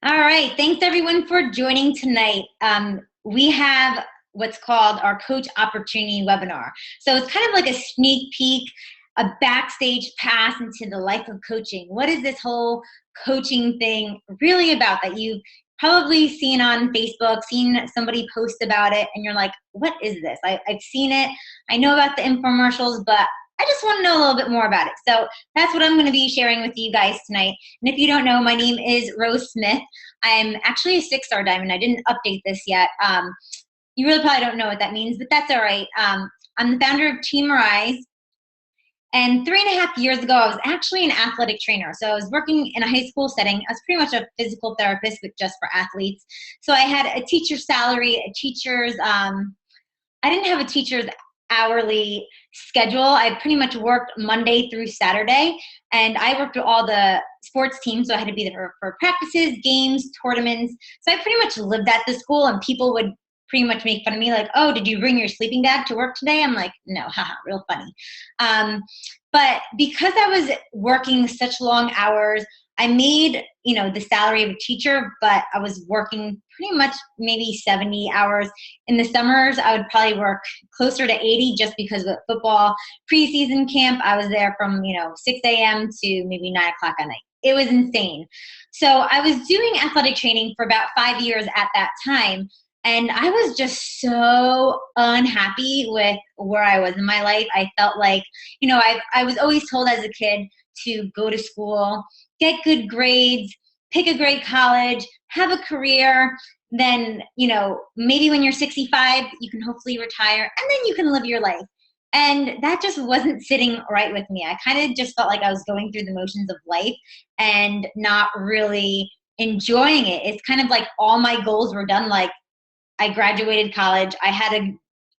All right. Thanks everyone for joining tonight. We have what's called our Coach Opportunity webinar. So it's kind of like a sneak peek, a backstage pass into the life of coaching. What is this whole coaching thing really about that you've probably seen on Facebook, seen somebody post about it, and you're like, what is this? I've seen it. I know about the infomercials, but I just want to know a little bit more about it. So that's what I'm going to be sharing with you guys tonight. And if you don't know, my name is Rose Smith. I'm actually a 6-star diamond. I didn't update this yet. You really probably don't know what that means, but that's all right. I'm the founder of Team Rise. And 3.5 years ago, I was actually an athletic trainer. So I was working in a high school setting. I was pretty much a physical therapist, but just for athletes. So I had a teacher's salary, I didn't have a teacher's hourly schedule. I pretty much worked Monday through Saturday, and I worked with all the sports teams, so I had to be there for practices, games, tournaments. So I pretty much lived at the school, and people would pretty much make fun of me like, oh, did you bring your sleeping bag to work today? I'm like, no, haha, real funny. But because I was working such long hours, I made, the salary of a teacher, but I was working pretty much maybe 70 hours. In the summers, I would probably work closer to 80 just because of football preseason camp. I was there from, 6 a.m. to maybe 9 o'clock at night. It was insane. So I was doing athletic training for about 5 years at that time. And I was just so unhappy with where I was in my life. I felt like, I was always told as a kid to go to school, get good grades, pick a great college, have a career. Then, maybe when you're 65, you can hopefully retire and then you can live your life. And that just wasn't sitting right with me. I kind of just felt like I was going through the motions of life and not really enjoying it. It's kind of like all my goals were done. Like, I graduated college. I had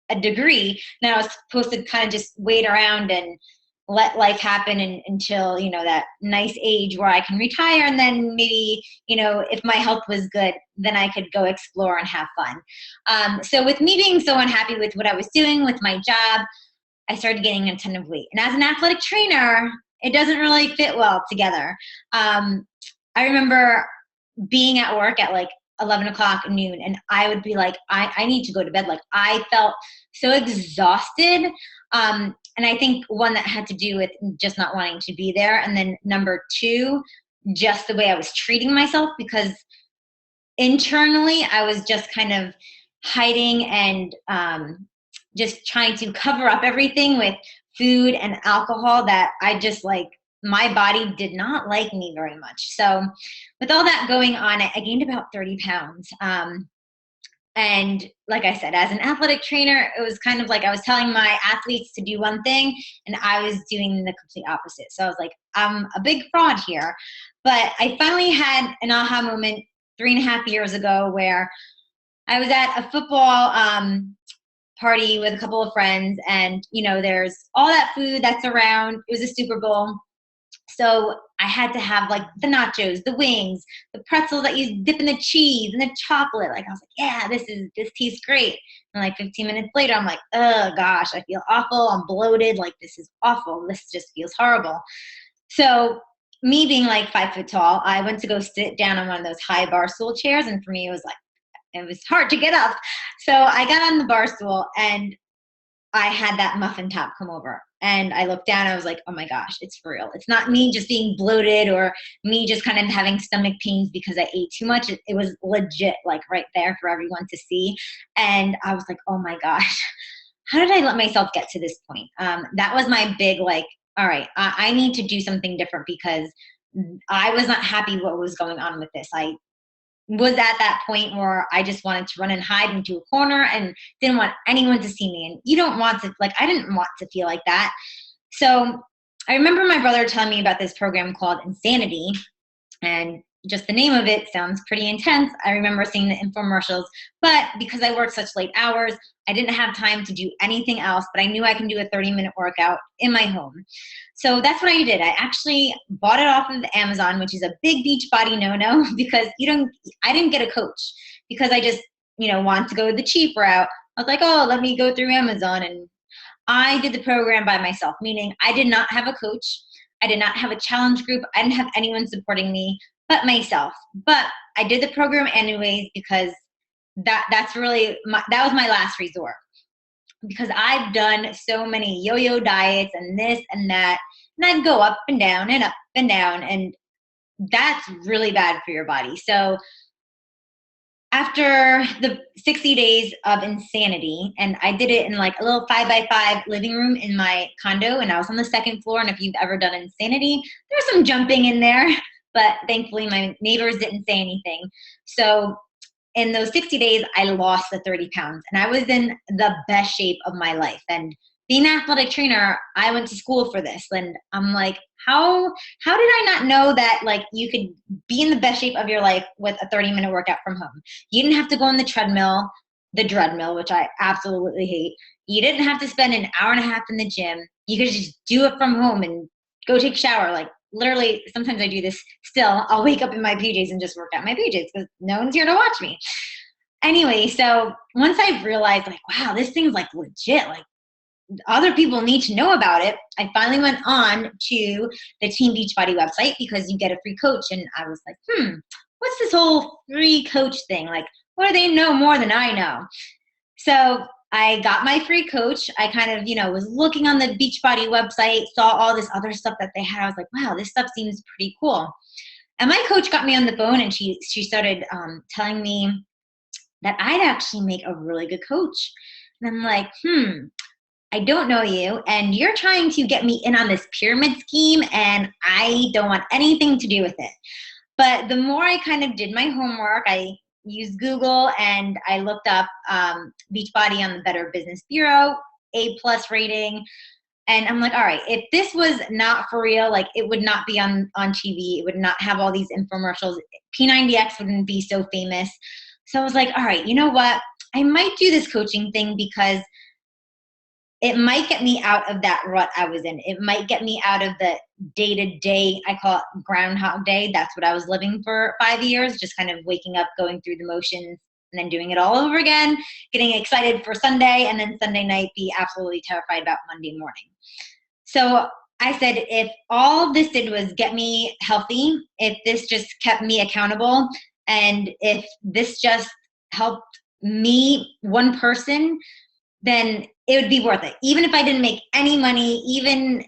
a degree. Now I was supposed to kind of just wait around and let life happen until, that nice age where I can retire. And then maybe, if my health was good, then I could go explore and have fun. So with me being so unhappy with what I was doing with my job, I started gaining a ton of weight. And as an athletic trainer, it doesn't really fit well together. I remember being at work at like 11 o'clock noon, and I would be like, I need to go to bed. Like, I felt so exhausted. And I think one that had to do with just not wanting to be there. And then number two, just the way I was treating myself, because internally I was just kind of hiding and just trying to cover up everything with food and alcohol that I just like, my body did not like me very much. So with all that going on, I gained about 30 pounds. And like I said, as an athletic trainer, it was kind of like I was telling my athletes to do one thing and I was doing the complete opposite. So I was like, I'm a big fraud here. But I finally had an aha moment 3.5 years ago where I was at a football party with a couple of friends, and there's all that food that's around. It was a Super Bowl. So I had to have like the nachos, the wings, the pretzel that you dip in the cheese, and the chocolate. Like, I was like, yeah, this tastes great. And like 15 minutes later, I'm like, oh gosh, I feel awful. I'm bloated. Like, this is awful. This just feels horrible. So me being like 5 foot tall, I went to go sit down on one of those high bar stool chairs. And for me, it was hard to get up. So I got on the bar stool and I had that muffin top come over, and I looked down and I was like, oh my gosh, it's for real. It's not me just being bloated or me just kind of having stomach pains because I ate too much. It was legit, like right there for everyone to see. And I was like, oh my gosh, how did I let myself get to this point? That was my big, like, all right, I need to do something different because I was not happy what was going on with this. I was at that point where I just wanted to run and hide into a corner and didn't want anyone to see me. And you don't want to, like, I didn't want to feel like that. So I remember my brother telling me about this program called Insanity, and just the name of it sounds pretty intense. I remember seeing the infomercials, but because I worked such late hours, I didn't have time to do anything else, but I knew I can do a 30-minute workout in my home. So that's what I did. I actually bought it off of Amazon, which is a big Beachbody no-no because I didn't get a coach because I just, wanted to go the cheap route. I was like, oh, let me go through Amazon. And I did the program by myself, meaning I did not have a coach. I did not have a challenge group. I didn't have anyone supporting me. but myself. But I did the program anyways because that's really that was my last resort, because I've done so many yo-yo diets and this and that, and I'd go up and down and up and down, and that's really bad for your body. So after the 60 days of insanity, and I did it in like a little 5x5 living room in my condo, and I was on the second floor. And if you've ever done insanity, there's some jumping in there, but thankfully my neighbors didn't say anything. So in those 60 days, I lost the 30 pounds, and I was in the best shape of my life. And being an athletic trainer, I went to school for this, and I'm like, how did I not know that like you could be in the best shape of your life with a 30-minute workout from home? You didn't have to go on the treadmill, the dreadmill, which I absolutely hate. You didn't have to spend an hour and a half in the gym. You could just do it from home and go take a shower. Like literally, sometimes I do this still. I'll wake up in my PJs and just work out my PJs because no one's here to watch me. Anyway, so once I realized like, wow, this thing's like legit, like other people need to know about it, I finally went on to the Team Beachbody website, because you get a free coach. And I was like, what's this whole free coach thing? Like, what do they know more than I know? So I got my free coach. I kind of, was looking on the Beachbody website, saw all this other stuff that they had. I was like, wow, this stuff seems pretty cool. And my coach got me on the phone, and she started telling me that I'd actually make a really good coach. And I'm like, I don't know you, and you're trying to get me in on this pyramid scheme, and I don't want anything to do with it. But the more I kind of did my homework, I used Google and I looked up Beachbody on the Better Business Bureau, A+ rating. And I'm like, all right, if this was not for real, like it would not be on TV. It would not have all these infomercials. P90X wouldn't be so famous. So I was like, all right, you know what? I might do this coaching thing because it might get me out of that rut I was in. It might get me out of the day-to-day, I call it Groundhog Day. That's what I was living for 5 years, just kind of waking up, going through the motions, and then doing it all over again, getting excited for Sunday, and then Sunday night be absolutely terrified about Monday morning. So I said, if all this did was get me healthy, if this just kept me accountable, and if this just helped me, one person, then it would be worth it. Even if I didn't make any money, even,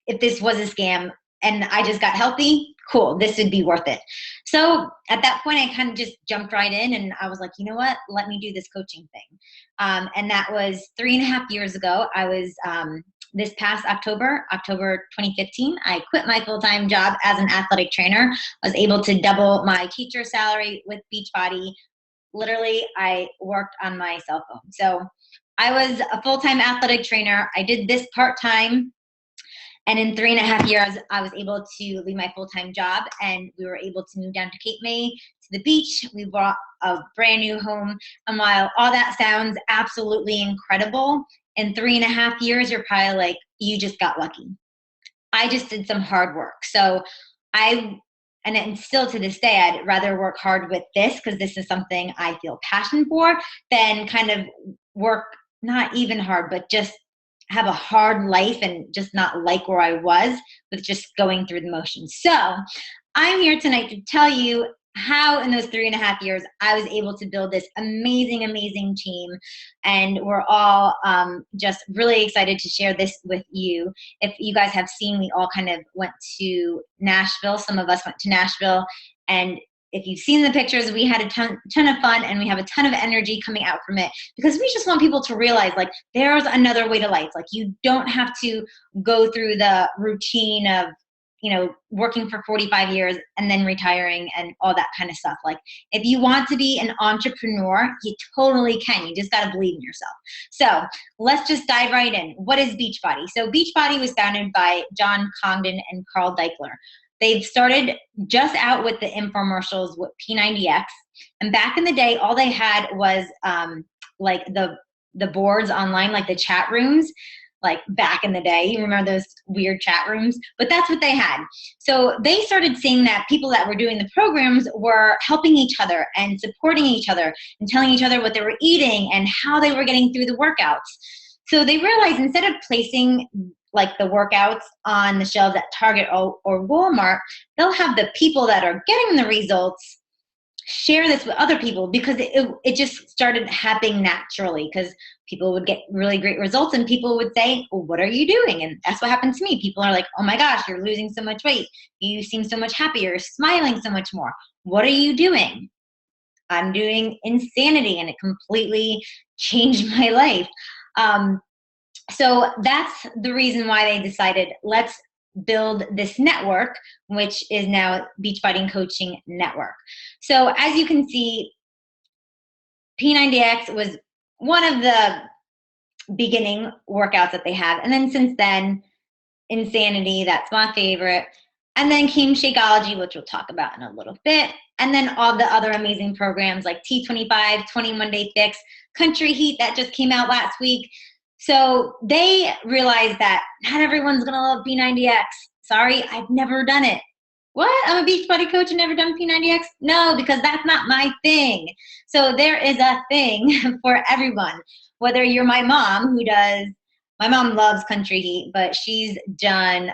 if this was a scam and I just got healthy, cool, this would be worth it. So at that point, I kind of just jumped right in, and I was like, you know what, let me do this coaching thing. And that was 3.5 years ago. I was, this past October 2015, I quit my full-time job as an athletic trainer. I was able to double my teacher salary with Beachbody. Literally, I worked on my cell phone. So I was a full-time athletic trainer. I did this part-time. And in 3.5 years, I was able to leave my full-time job, and we were able to move down to Cape May to the beach. We bought a brand new home. And while all that sounds absolutely incredible, in 3.5 years, you're probably like, you just got lucky. I just did some hard work. So and still to this day, I'd rather work hard with this, because this is something I feel passion for, than kind of work not even hard, but just have a hard life and just not like where I was with just going through the motions. So I'm here tonight to tell you how in those 3.5 years I was able to build this amazing, amazing team. And we're all just really excited to share this with you. If you guys have seen, we all kind of went to Nashville. Some of us went to Nashville, and if you've seen the pictures, we had a ton of fun, and we have a ton of energy coming out from it, because we just want people to realize, like, there's another way to life. Like, you don't have to go through the routine of, working for 45 years and then retiring and all that kind of stuff. Like, if you want to be an entrepreneur, you totally can. You just got to believe in yourself. So let's just dive right in. What is Beachbody? So Beachbody was founded by John Congdon and Carl Deichler. They've started just out with the infomercials with P90X. And back in the day, all they had was like the boards online, like the chat rooms, like back in the day. You remember those weird chat rooms? But that's what they had. So they started seeing that people that were doing the programs were helping each other and supporting each other and telling each other what they were eating and how they were getting through the workouts. So they realized, instead of placing like the workouts on the shelves at Target or Walmart, they'll have the people that are getting the results share this with other people, because it just started happening naturally, because people would get really great results and people would say, well, what are you doing? And that's what happened to me. People are like, oh my gosh, you're losing so much weight. You seem so much happier, smiling so much more. What are you doing? I'm doing Insanity, and it completely changed my life. So that's the reason why they decided, let's build this network, which is now Beachbody Coaching Network. So as you can see, P90X was one of the beginning workouts that they have. And then since then, Insanity, that's my favorite. And then came Shakeology, which we'll talk about in a little bit. And then all the other amazing programs like T25, 21 Day Fix, Country Heat that just came out last week. So they realized that not everyone's going to love P90X. Sorry, I've never done it. What? I'm a Beachbody coach and never done P90X? No, because that's not my thing. So there is a thing for everyone. Whether you're my mom, my mom loves Country Heat, but she's done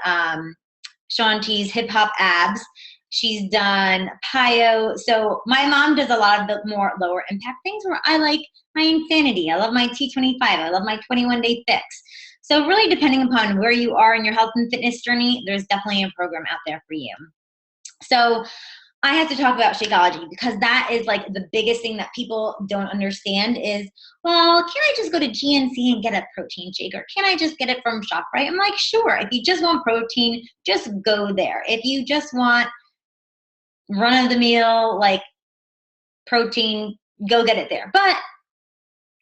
Shaun T's Hip Hop Abs. She's done PiYo. So my mom does a lot of the more lower impact things, where I like my Insanity. I love my T25. I love my 21 Day Fix. So really, depending upon where you are in your health and fitness journey, there's definitely a program out there for you. So I have to talk about Shakeology, because that is like the biggest thing that people don't understand is, well, can I just go to GNC and get a protein shake, or can I just get it from ShopRite? I'm like, sure. If you just want protein, just go there. If you just want run-of-the-mill like protein, go get it there. But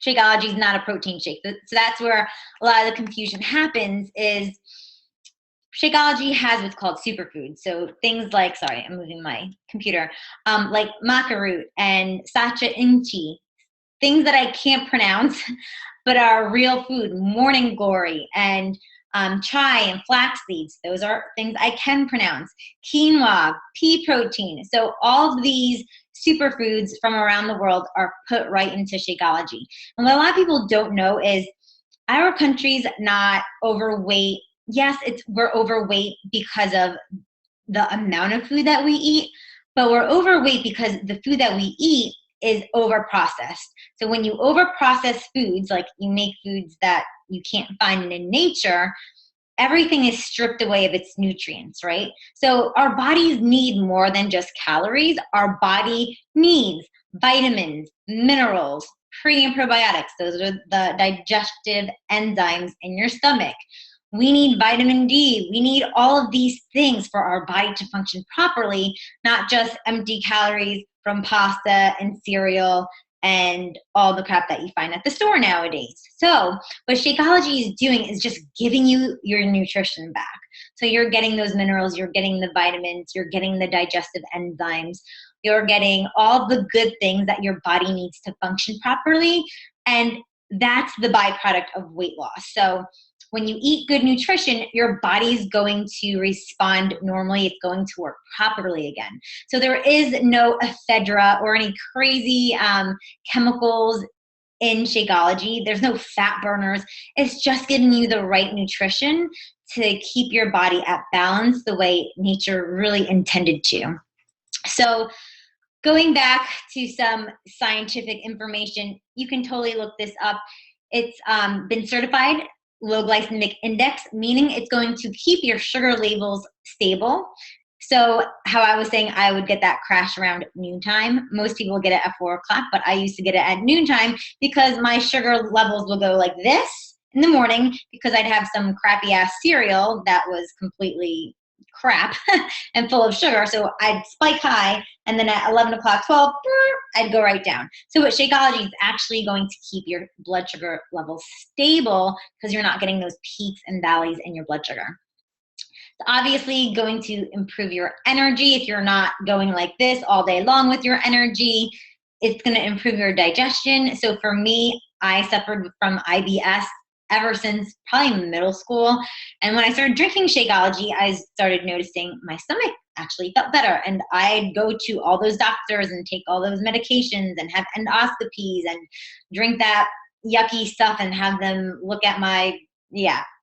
Shakeology is not a protein shake. So that's where a lot of the confusion happens. Is Shakeology has what's called superfoods. So things like, sorry, I'm moving my computer, like maca root and sacha inchi, things that I can't pronounce, but are real food. Morning glory and chai and flax seeds. Those are things I can pronounce. Quinoa, pea protein. So all of these superfoods from around the world are put right into Shakeology. And what a lot of people don't know is our country's not overweight. Yes, we're overweight because of the amount of food that we eat, but we're overweight because the food that we eat is over-processed. So when you over-process foods, like you make foods that you can't find in nature, everything is stripped away of its nutrients, right? So our bodies need more than just calories. Our body needs vitamins, minerals, pre and probiotics. Those are the digestive enzymes in your stomach. We need vitamin D. We need all of these things for our body to function properly, not just empty calories from pasta and cereal and all the crap that you find at the store nowadays. So what Shakeology is doing is just giving you your nutrition back. So you're getting those minerals, you're getting the vitamins, you're getting the digestive enzymes, you're getting all the good things that your body needs to function properly. And that's the byproduct of weight loss. So when you eat good nutrition, your body's going to respond normally. It's going to work properly again. So there is no ephedra or any crazy chemicals in Shakeology. There's no fat burners. It's just giving you the right nutrition to keep your body at balance the way nature really intended to. So going back to some scientific information, you can totally look this up. It's been certified low glycemic index, meaning it's going to keep your sugar levels stable. So how I was saying I would get that crash around noontime. Most people get it at 4 o'clock, but I used to get it at noontime because my sugar levels will go like this in the morning because I'd have some crappy ass cereal that was completely crap and full of sugar. So I'd spike high, and then at 11 o'clock, 12, I'd go right down. So what Shakeology is actually going to keep your blood sugar levels stable because you're not getting those peaks and valleys in your blood sugar. It's obviously going to improve your energy if you're not going like this all day long with your energy. It's going to improve your digestion. So for me, I suffered from IBS ever since probably middle school. And when I started drinking Shakeology, I started noticing my stomach actually felt better. And I'd go to all those doctors and take all those medications and have endoscopies and drink that yucky stuff and have them look at my,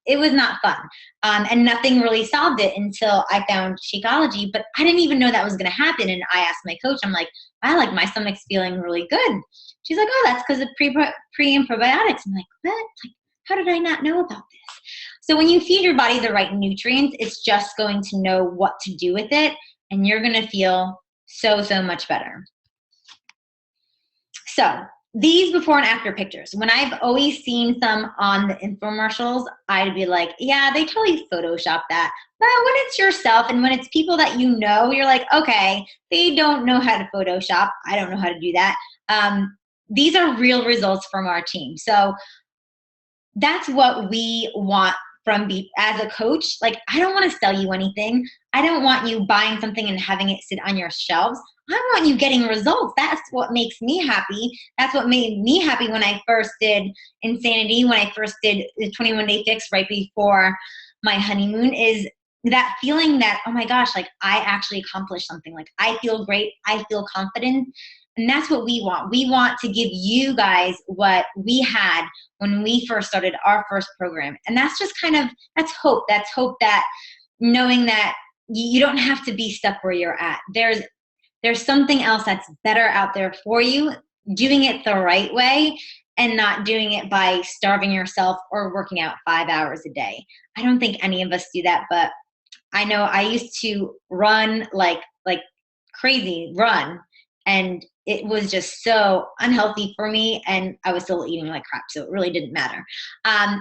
it was not fun. And nothing really solved it until I found Shakeology, but I didn't even know that was going to happen. And I asked my coach, I'm like, wow, like my stomach's feeling really good. She's like, oh, that's because of pre and probiotics. I'm like, what? Like, how did I not know about this? So when you feed your body the right nutrients, it's just going to know what to do with it. And you're going to feel so, so much better. So these before and after pictures, when I've always seen some on the infomercials, I'd be like, yeah, they totally Photoshop that. But when it's yourself and when it's people that you know, you're like, okay, they don't know how to Photoshop. I don't know how to do that. These are real results from our team. So that's what we want from as a coach. Like, I don't want to sell you anything. I don't want you buying something and having it sit on your shelves. I want you getting results. That's what makes me happy. That's what made me happy when I first did Insanity, when I first did the 21-day fix right before my honeymoon, is that feeling that, oh my gosh, like I actually accomplished something. Like I feel great. I feel confident. And that's what we want. We want to give you guys what we had when we first started our first program. And that's just kind of, that's hope. That's hope that knowing that you don't have to be stuck where you're at. There's something else that's better out there for you, doing it the right way and not doing it by starving yourself or working out 5 hours a day. I don't think any of us do that, but I know I used to run like crazy run, and it was just so unhealthy for me, and I was still eating like crap, so it really didn't matter.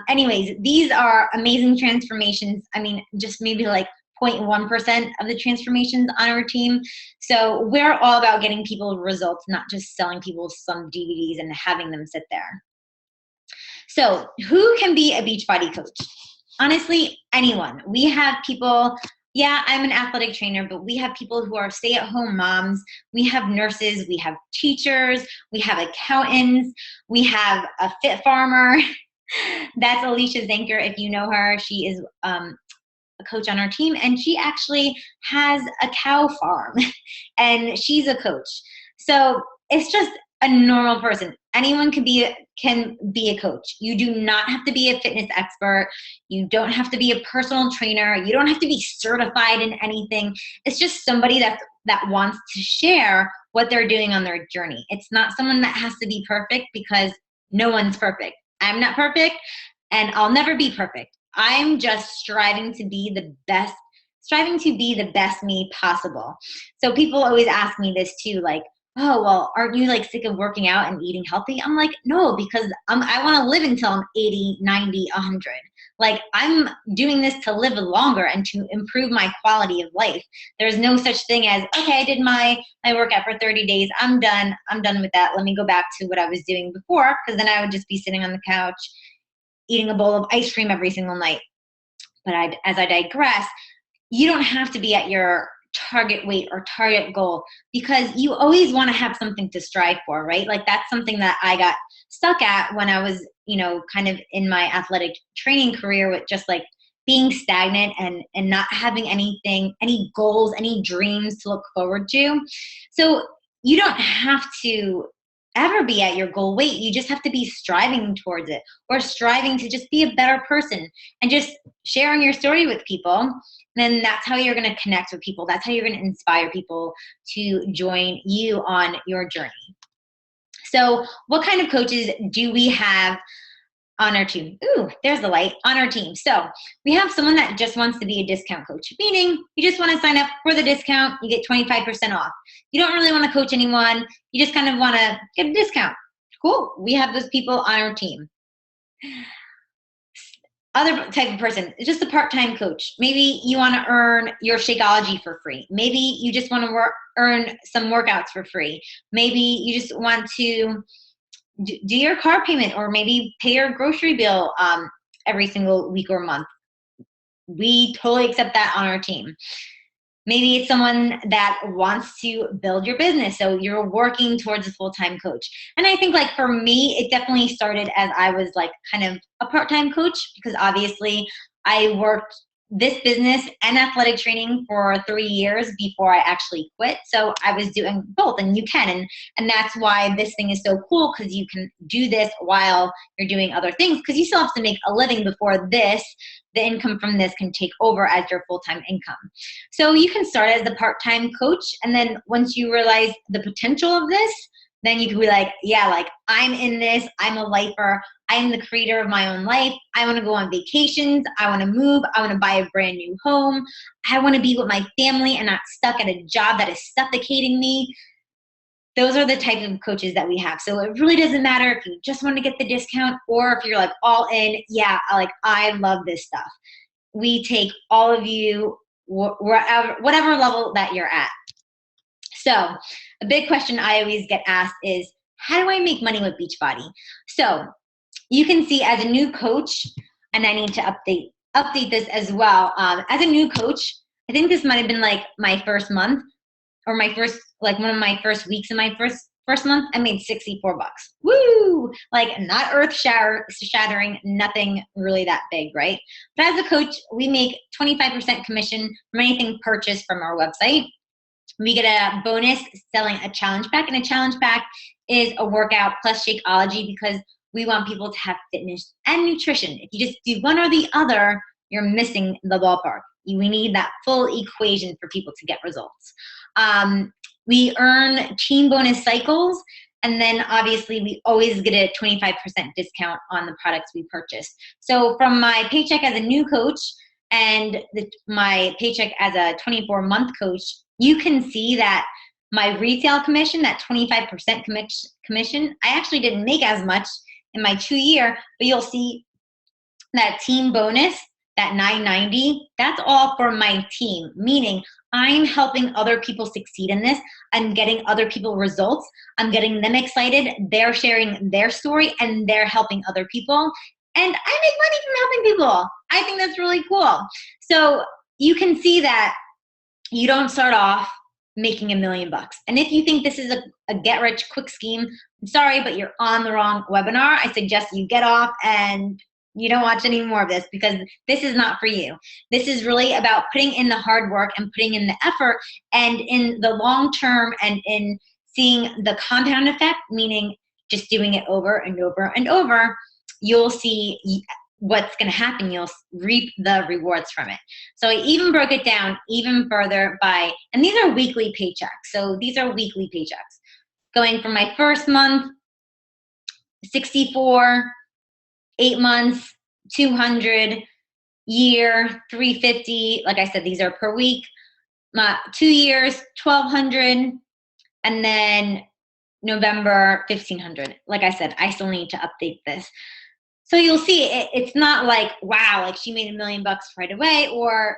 Anyways, these are amazing transformations. I mean, just maybe like 0.1% of the transformations on our team. So we're all about getting people results, not just selling people some DVDs and having them sit there. So who can be a Beachbody coach? Honestly, anyone. We have people, yeah, I'm an athletic trainer, but we have people who are stay-at-home moms. We have nurses, we have teachers, we have accountants, we have a fit farmer. That's Alicia Zenker, if you know her. She is a coach on our team, and she actually has a cow farm and she's a coach. So it's just a normal person. Anyone can be a coach. You do not have to be a fitness expert. You don't have to be a personal trainer. You don't have to be certified in anything. It's just somebody that wants to share what they're doing on their journey. It's not someone that has to be perfect, because no one's perfect. I'm not perfect, and I'll never be perfect. I'm just striving to be the best me possible. So people always ask me this too, like, oh, well, aren't you like sick of working out and eating healthy? I'm like, no, because I want to live until I'm 80, 90, 100. Like, I'm doing this to live longer and to improve my quality of life. There's no such thing as, okay, I did my workout for 30 days. I'm done with that. Let me go back to what I was doing before, because then I would just be sitting on the couch eating a bowl of ice cream every single night. But as I digress, you don't have to be at your target weight or target goal, because you always want to have something to strive for, right? Like, that's something that I got stuck at when I was, kind of in my athletic training career, with just like being stagnant and not having anything, any goals, any dreams to look forward to. So you don't have to ever be at your goal weight. You just have to be striving towards it, or striving to just be a better person and just sharing your story with people. Then that's how you're going to connect with people. That's how you're going to inspire people to join you on your journey. So what kind of coaches do we have on our team? Ooh, there's the light. On our team. So we have someone that just wants to be a discount coach, meaning you just want to sign up for the discount. You get 25% off. You don't really want to coach anyone. You just kind of want to get a discount. Cool. We have those people on our team. Other type of person, just a part-time coach. Maybe you want to earn your Shakeology for free. Maybe you just want to earn some workouts for free. Maybe you just want to do your car payment, or maybe pay your grocery bill every single week or month. We totally accept that on our team. Maybe it's someone that wants to build your business, so you're working towards a full-time coach. And I think, like, for me, it definitely started as I was like kind of a part-time coach, because obviously I worked this business and athletic training for 3 years before I actually quit. So I was doing both, and you can. And that's why this thing is so cool, because you can do this while you're doing other things, because you still have to make a living before the income from this can take over as your full-time income. So you can start as the part-time coach, and then once you realize the potential of this, then you can be like, yeah, like I'm in this, I'm a lifer, I'm the creator of my own life. I want to go on vacations. I want to move. I want to buy a brand new home. I want to be with my family and not stuck at a job that is suffocating me. Those are the type of coaches that we have. So it really doesn't matter if you just want to get the discount or if you're like all in, yeah, like I love this stuff. We take all of you wherever, whatever level that you're at. So a big question I always get asked is, how do I make money with Beachbody? So you can see as a new coach, and I need to update this as well. As a new coach, I think this might have been like my first month, or my first, like one of my first weeks in my first month, I made $64. Woo! Like not earth shattering, nothing really that big, right? But as a coach, we make 25% commission from anything purchased from our website. We get a bonus selling a challenge pack, and a challenge pack is a workout plus Shakeology, because we want people to have fitness and nutrition. If you just do one or the other, you're missing the ballpark. We need that full equation for people to get results. We earn team bonus cycles, and then obviously we always get a 25% discount on the products we purchase. So from my paycheck as a new coach and my paycheck as a 24-month coach, you can see that my retail commission, that 25% commission, I actually didn't make as much in my 2-year, but you'll see that team bonus, that $990, that's all for my team, meaning I'm helping other people succeed in this. I'm getting other people results. I'm getting them excited. They're sharing their story and they're helping other people. And I make money from helping people. I think that's really cool. So you can see that you don't start off making $1 million. And if you think this is a get rich quick scheme, I'm sorry, but you're on the wrong webinar. I suggest you get off and you don't watch any more of this, because this is not for you. This is really about putting in the hard work and putting in the effort, and in the long term, and in seeing the compound effect, meaning just doing it over and over and over, you'll see what's going to happen. You'll reap the rewards from it. So I even broke it down even further by, and these are weekly paychecks. So these are weekly paychecks going from my first month, 64, 8 months, 200, year, 350. Like I said, these are per week. 2 years, 1,200, and then November, 1,500. Like I said, I still need to update this. So you'll see it's not like, wow, like she made $1 million right away, or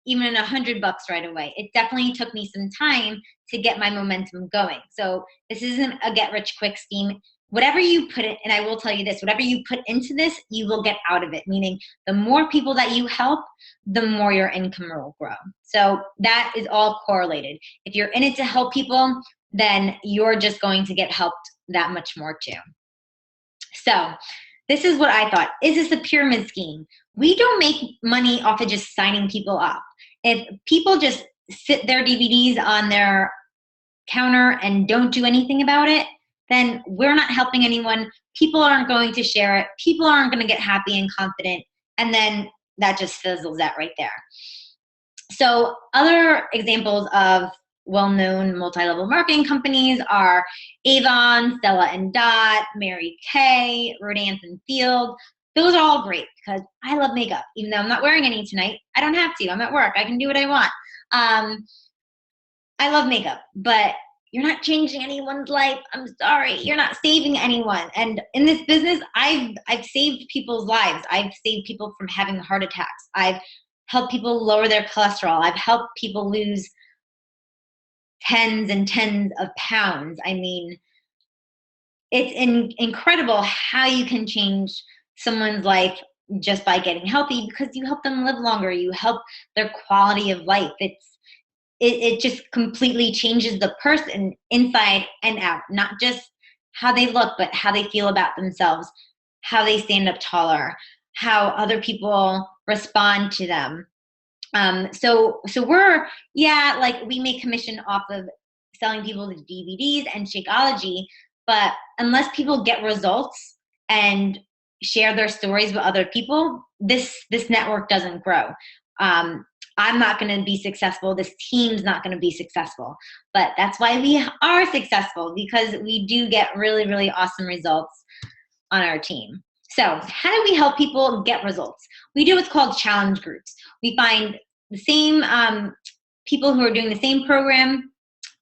even $100 right away. It definitely took me some time to get my momentum going. So this isn't a get rich quick scheme. Whatever you put in, and I will tell you this, whatever you put into this, you will get out of it. Meaning the more people that you help, the more your income will grow. So that is all correlated. If you're in it to help people, then you're just going to get helped that much more too. So this is what I thought. Is this a pyramid scheme? We don't make money off of just signing people up. If people just sit their DVDs on their counter and don't do anything about it, then we're not helping anyone. People aren't going to share it. People aren't going to get happy and confident. And then that just fizzles out right there. So other examples of well-known multi-level marketing companies are Avon, Stella and Dot, Mary Kay, Rodance and Field. Those are all great because I love makeup. Even though I'm not wearing any tonight, I don't have to. I'm at work. I can do what I want. I love makeup, but you're not changing anyone's life. I'm sorry. You're not saving anyone. And in this business, I've saved people's lives. I've saved people from having heart attacks. I've helped people lower their cholesterol. I've helped people lose tens and tens of pounds. I mean, it's incredidible how you can change someone's life just by getting healthy, because you help them live longer. You help their quality of life. It just completely changes the person inside and out, not just how they look, but how they feel about themselves, how they stand up taller, how other people respond to them. So we're, like we make commission off of selling people the DVDs and Shakeology, but unless people get results and share their stories with other people, this network doesn't grow. I'm not going to be successful. This team's not going to be successful. But that's why we are successful, because we do get really, really awesome results on our team. So how do we help people get results? We do what's called challenge groups. We find the same people who are doing the same program.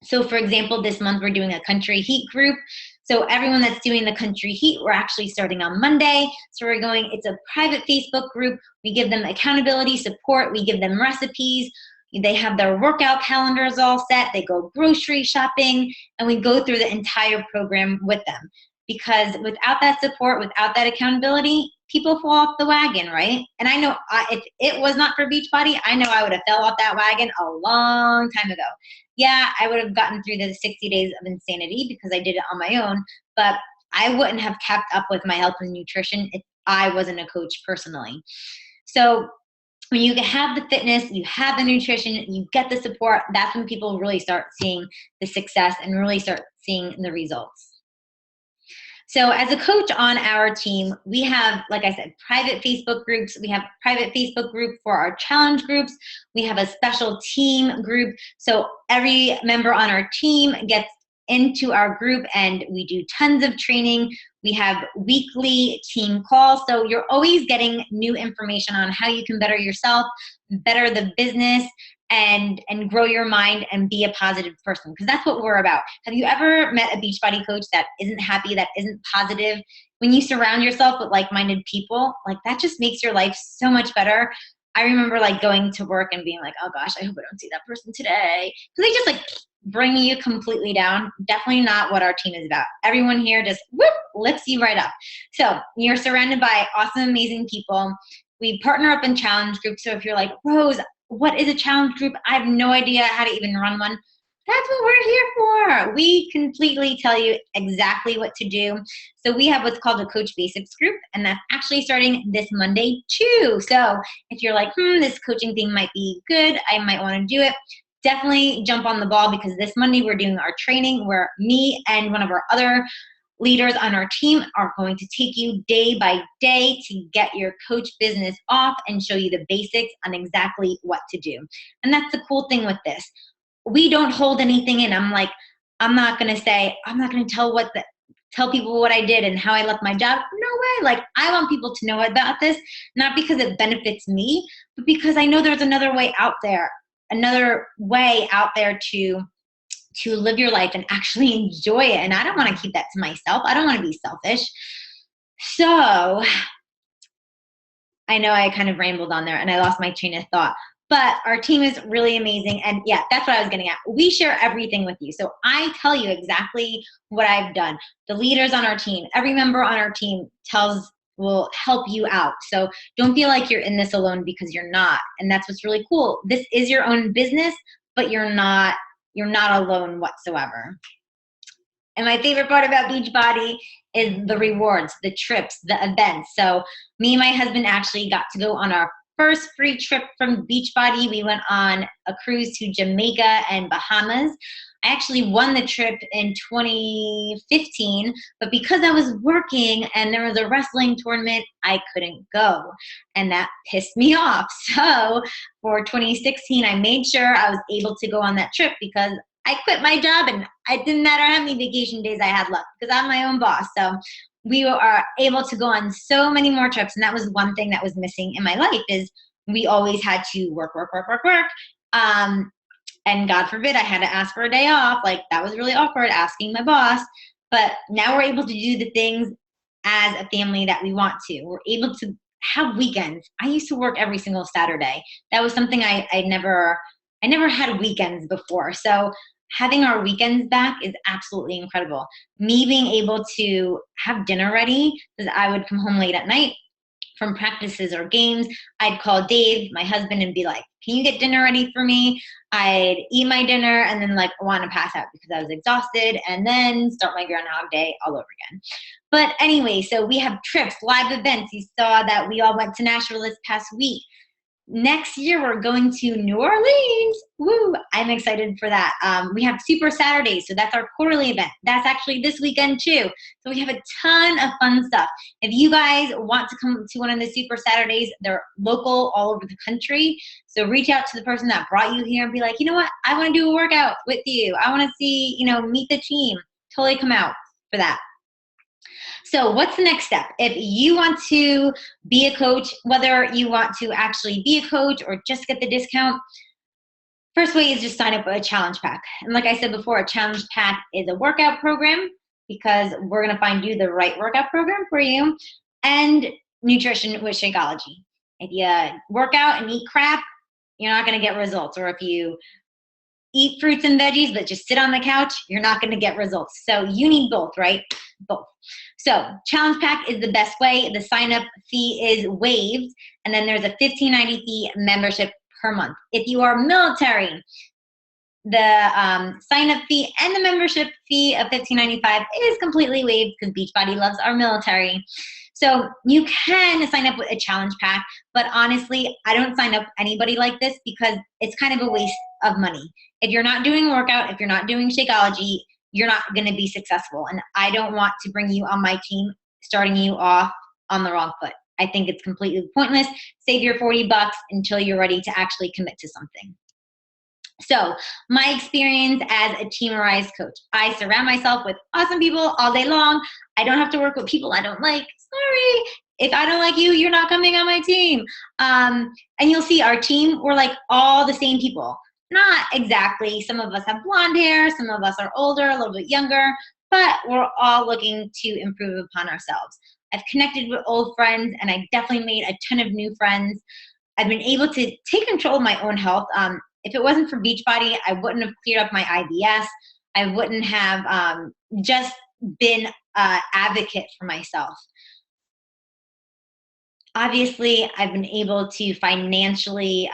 So for example, this month we're doing a country heat group. So everyone that's doing the country heat, we're actually starting on Monday. So it's a private Facebook group. We give them accountability support. We give them recipes. They have their workout calendars all set. They go grocery shopping, and we go through the entire program with them. Because without that support, without that accountability, people fall off the wagon, right? And I know if it was not for Beachbody, I know I would have fell off that wagon a long time ago. Yeah, I would have gotten through the 60 days of insanity because I did it on my own, but I wouldn't have kept up with my health and nutrition if I wasn't a coach personally. So when you have the fitness, you have the nutrition, you get the support, that's when people really start seeing the success and really start seeing the results. So as a coach on our team, we have, like I said, private Facebook groups. We have a private Facebook group for our challenge groups. We have a special team group. So every member on our team gets into our group and we do tons of training. We have weekly team calls. So you're always getting new information on how you can better yourself, better the business, and grow your mind and be a positive person, because that's what we're about. Have you ever met a Beachbody coach that isn't happy, that isn't positive? When you surround yourself with like-minded people, like that just makes your life so much better. I remember like going to work and being like, oh gosh, I hope I don't see that person today. Because they just like bring you completely down. Definitely not what our team is about. Everyone here just lifts you right up. So you're surrounded by awesome, amazing people. We partner up in challenge groups. So if you're like, Rose, what is a challenge group? I have no idea how to even run one. That's what we're here for. We completely tell you exactly what to do. So we have what's called a Coach Basics group, and that's actually starting this Monday too. So if you're like, this coaching thing might be good, I might want to do it, definitely jump on the ball, because this Monday we're doing our training where me and one of our other leaders on our team are going to take you day by day to get your coach business off and show you the basics on exactly what to do. And that's the cool thing with this. We don't hold anything in. I'm not going to tell people what I did and how I left my job. No way. Like, I want people to know about this, not because it benefits me, but because I know there's another way out there to live your life and actually enjoy it. And I don't want to keep that to myself. I don't want to be selfish. So I know I kind of rambled on there and I lost my train of thought, but our team is really amazing. And yeah, that's what I was getting at. We share everything with you. So I tell you exactly what I've done. The leaders on our team, every member on our team will help you out. So don't feel like you're in this alone, because you're not. And that's what's really cool. This is your own business, but you're not alone whatsoever. And my favorite part about Beachbody is the rewards, the trips, the events. So me and my husband actually got to go on our first free trip from Beachbody. We went on a cruise to Jamaica and Bahamas. I actually won the trip in 2015, but because I was working and there was a wrestling tournament, I couldn't go. And that pissed me off. So for 2016, I made sure I was able to go on that trip, because I quit my job and it didn't matter how many vacation days I had left, because I'm my own boss. So we are able to go on so many more trips. And that was one thing that was missing in my life, is we always had to work. And God forbid I had to ask for a day off. Like, that was really awkward, asking my boss. But now we're able to do the things as a family that we want to. We're able to have weekends. I used to work every single Saturday. That was something I never had weekends before. So having our weekends back is absolutely incredible. Me being able to have dinner ready, because I would come home late at night from practices or games. I'd call Dave, my husband, and be like, can you get dinner ready for me? I'd eat my dinner and then like want to pass out because I was exhausted, and then start my Groundhog Day all over again. But anyway, so we have trips, live events. You saw that we all went to Nashville this past week. next year we're going to New Orleans. Woo! I'm excited for that. We have Super Saturdays, so that's our quarterly event. That's actually this weekend too. So we have a ton of fun stuff. If you guys want to come to one of the Super Saturdays, they're local all over the country. So reach out to the person that brought you here and be like, you know what? I want to do a workout with you. I want to see, meet the team. Totally come out for that. So what's the next step? If you want to be a coach, whether you want to actually be a coach or just get the discount, first way is just sign up for a challenge pack. And like I said before, a challenge pack is a workout program because we're going to find you the right workout program for you, and nutrition with Shakeology. If you work out and eat crap, you're not going to get results. Or if you eat fruits and veggies but just sit on the couch, you're not going to get results. So you need both, right? Both. So challenge pack is the best way. The sign up fee is waived, and then there's a $15.90 fee membership per month. If you are military, the sign up fee and the membership fee of $15.95 is completely waived because Beachbody loves our military. So you can sign up with a challenge pack, but honestly, I don't sign up anybody like this because it's kind of a waste of money. If you're not doing a workout, if you're not doing Shakeology, you're not going to be successful. And I don't want to bring you on my team starting you off on the wrong foot. I think it's completely pointless. Save your $40 until you're ready to actually commit to something. So my experience as a Teamerize coach, I surround myself with awesome people all day long. I don't have to work with people I don't like. Sorry. If I don't like you, you're not coming on my team. And you'll see our team, we're like all the same people. Not exactly. Some of us have blonde hair. Some of us are older, a little bit younger, but we're all looking to improve upon ourselves. I've connected with old friends, and I definitely made a ton of new friends. I've been able to take control of my own health. If it wasn't for Beachbody, I wouldn't have cleared up my IBS. I wouldn't have just been an advocate for myself. Obviously, I've been able to financially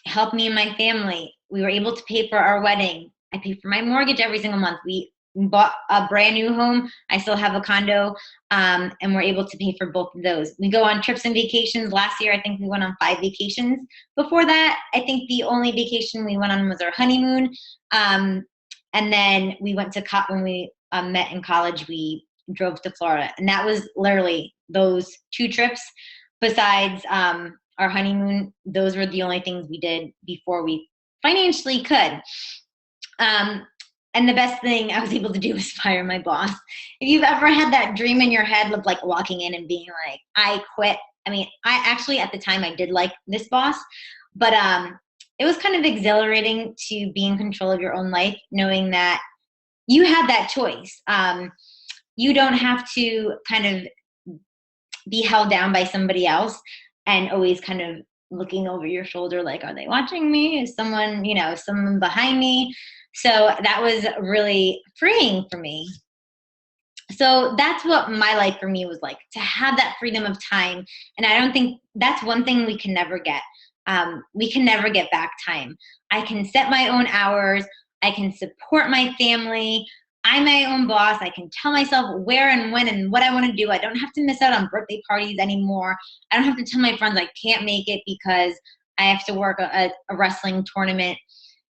help me and my family. We were able to pay for our wedding. I pay for my mortgage every single month. We bought a brand new home. I still have a condo, and we're able to pay for both of those. We go on trips and vacations. Last year, I think we went on 5 vacations. Before that, I think the only vacation we went on was our honeymoon. And then we went to when we met in college, we drove to Florida. And that was literally those 2 trips. Besides our honeymoon, those were the only things we did before we financially could. And the best thing I was able to do was fire my boss. If you've ever had that dream in your head of like walking in and being like, I quit. I mean, I actually at the time I did like this boss, but it was kind of exhilarating to be in control of your own life, knowing that you had that choice. You don't have to kind of be held down by somebody else and always kind of looking over your shoulder like, are they watching me? Is someone, someone behind me? So that was really freeing for me. So that's what my life for me was like, to have that freedom of time. And I don't think that's one thing we can never get. We can never get back time. I can set my own hours. I can support my family. I'm my own boss. I can tell myself where and when and what I want to do. I don't have to miss out on birthday parties anymore. I don't have to tell my friends I can't make it because I have to work a wrestling tournament.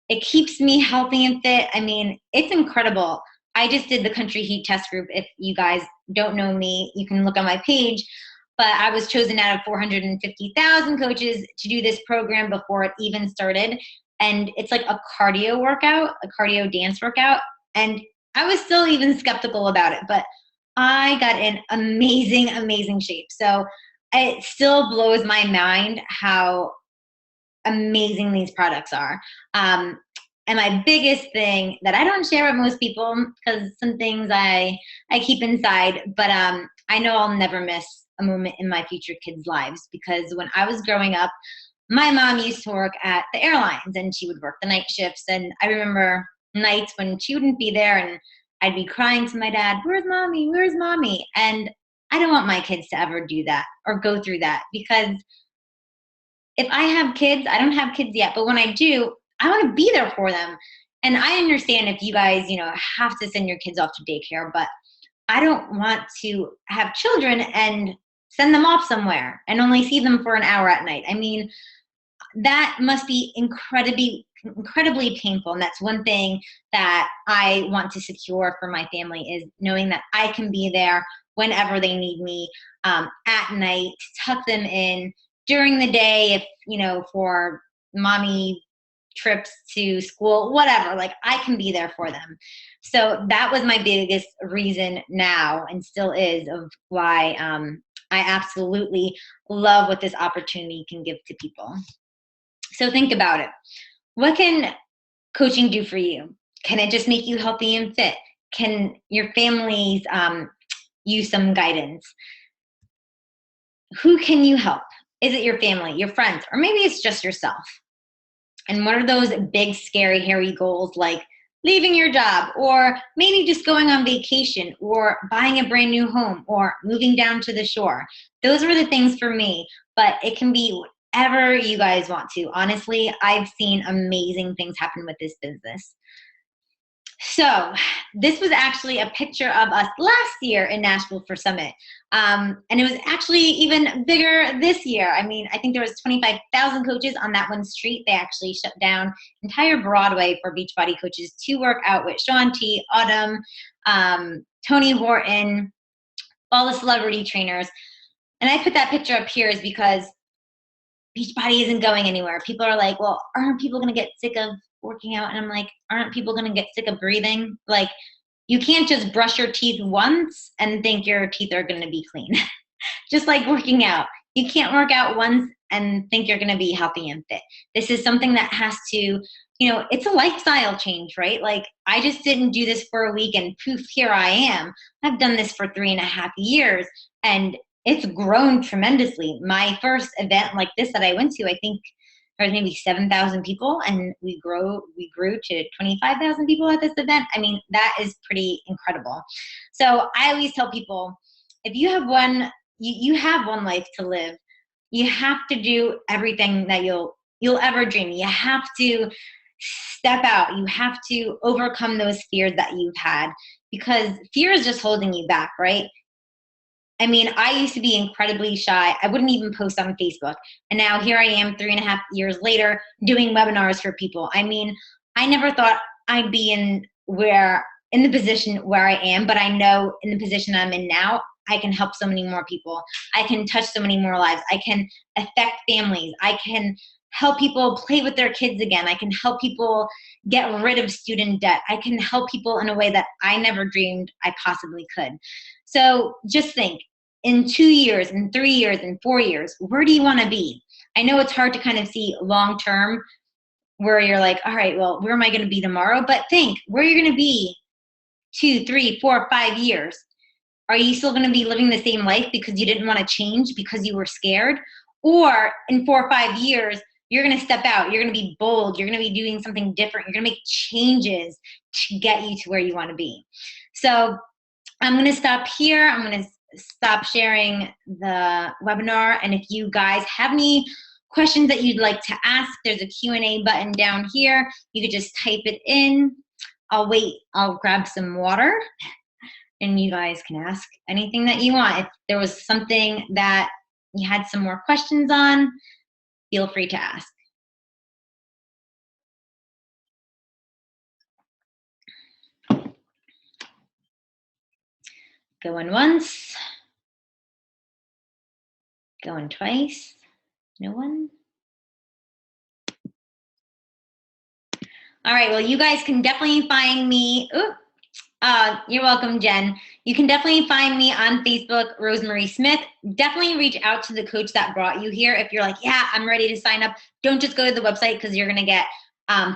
It keeps me healthy and fit. I mean, it's incredible. I just did the Country Heat Test Group. If you guys don't know me, you can look on my page. But I was chosen out of 450,000 coaches to do this program before it even started. And it's like a cardio workout, a cardio dance workout. And I was still even skeptical about it, but I got in amazing, amazing shape. So it still blows my mind how amazing these products are. And my biggest thing that I don't share with most people, because some things I keep inside, but I know I'll never miss a moment in my future kids' lives, because when I was growing up, my mom used to work at the airlines and she would work the night shifts. And I remember nights when she wouldn't be there and I'd be crying to my dad, where's mommy? Where's mommy? And I don't want my kids to ever do that or go through that, because if I have kids, I don't have kids yet, but when I do, I want to be there for them. And I understand if you guys, have to send your kids off to daycare, but I don't want to have children and send them off somewhere and only see them for an hour at night. I mean, that must be incredibly painful. And that's one thing that I want to secure for my family, is knowing that I can be there whenever they need me, at night, to tuck them in, during the day, if, for mommy trips to school, whatever, like I can be there for them. So that was my biggest reason now, and still is, of why I absolutely love what this opportunity can give to people. So think about it. What can coaching do for you? Can it just make you healthy and fit? Can your families use some guidance? Who can you help? Is it your family, your friends, or maybe it's just yourself? And what are those big, scary, hairy goals, like leaving your job, or maybe just going on vacation, or buying a brand new home, or moving down to the shore? Those were the things for me, but it can be whatever you guys want to. Honestly, I've seen amazing things happen with this business. So this was actually a picture of us last year in Nashville for Summit. And it was actually even bigger this year. I mean, I think there was 25,000 coaches on that one street. They actually shut down entire Broadway for Beachbody coaches to work out with Shaun T, Autumn, Tony Horton, all the celebrity trainers. And I put that picture up here is because Beachbody isn't going anywhere. People are like, well, aren't people going to get sick of working out? And I'm like, aren't people going to get sick of breathing? Like, you can't just brush your teeth once and think your teeth are going to be clean. Just like working out. You can't work out once and think you're going to be healthy and fit. This is something that has to, it's a lifestyle change, right? Like, I just didn't do this for a week and poof, here I am. I've done this for 3.5 years, and it's grown tremendously. My first event like this that I went to, I think there was maybe 7,000 people, and we grew to 25,000 people at this event. I mean, that is pretty incredible. So I always tell people, if you have you have one life to live, you have to do everything that you'll ever dream. You have to step out. You have to overcome those fears that you've had, because fear is just holding you back, right? I mean, I used to be incredibly shy. I wouldn't even post on Facebook. And now here I am 3.5 years later doing webinars for people. I mean, I never thought I'd be in the position where I am, but I know in the position I'm in now, I can help so many more people. I can touch so many more lives. I can affect families. I can help people play with their kids again. I can help people get rid of student debt. I can help people in a way that I never dreamed I possibly could. So just think, in 2 years, in 3 years, in 4 years, where do you want to be? I know it's hard to kind of see long term, where you're like, all right, well, where am I going to be tomorrow? But think where you're going to be 2, 3, 4, 5 years. Are you still going to be living the same life because you didn't want to change because you were scared? Or in 4 or 5 years, you're going to step out. You're going to be bold. You're going to be doing something different. You're going to make changes to get you to where you want to be. So I'm going to stop here. I'm going to stop sharing the webinar. And if you guys have any questions that you'd like to ask, there's a Q&A button down here. You could just type it in. I'll wait. I'll grab some water, and you guys can ask anything that you want. If there was something that you had some more questions on, feel free to ask. Going once. Going twice. No one? All right, well, you guys can definitely find me. You're welcome, Jen. You can definitely find me on Facebook, Rosemary Smith. Definitely reach out to the coach that brought you here. If you're like, yeah, I'm ready to sign up, don't just go to the website, because you're going to get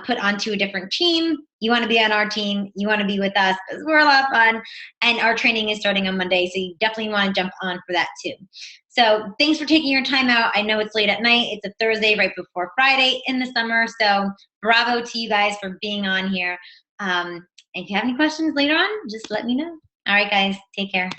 put onto a different team. You want to be on our team. You want to be with us, because we're a lot of fun. And our training is starting on Monday, so you definitely want to jump on for that too. So thanks for taking your time out. I know it's late at night. It's a Thursday right before Friday in the summer. So bravo to you guys for being on here. If you have any questions later on, just let me know. All right, guys, take care.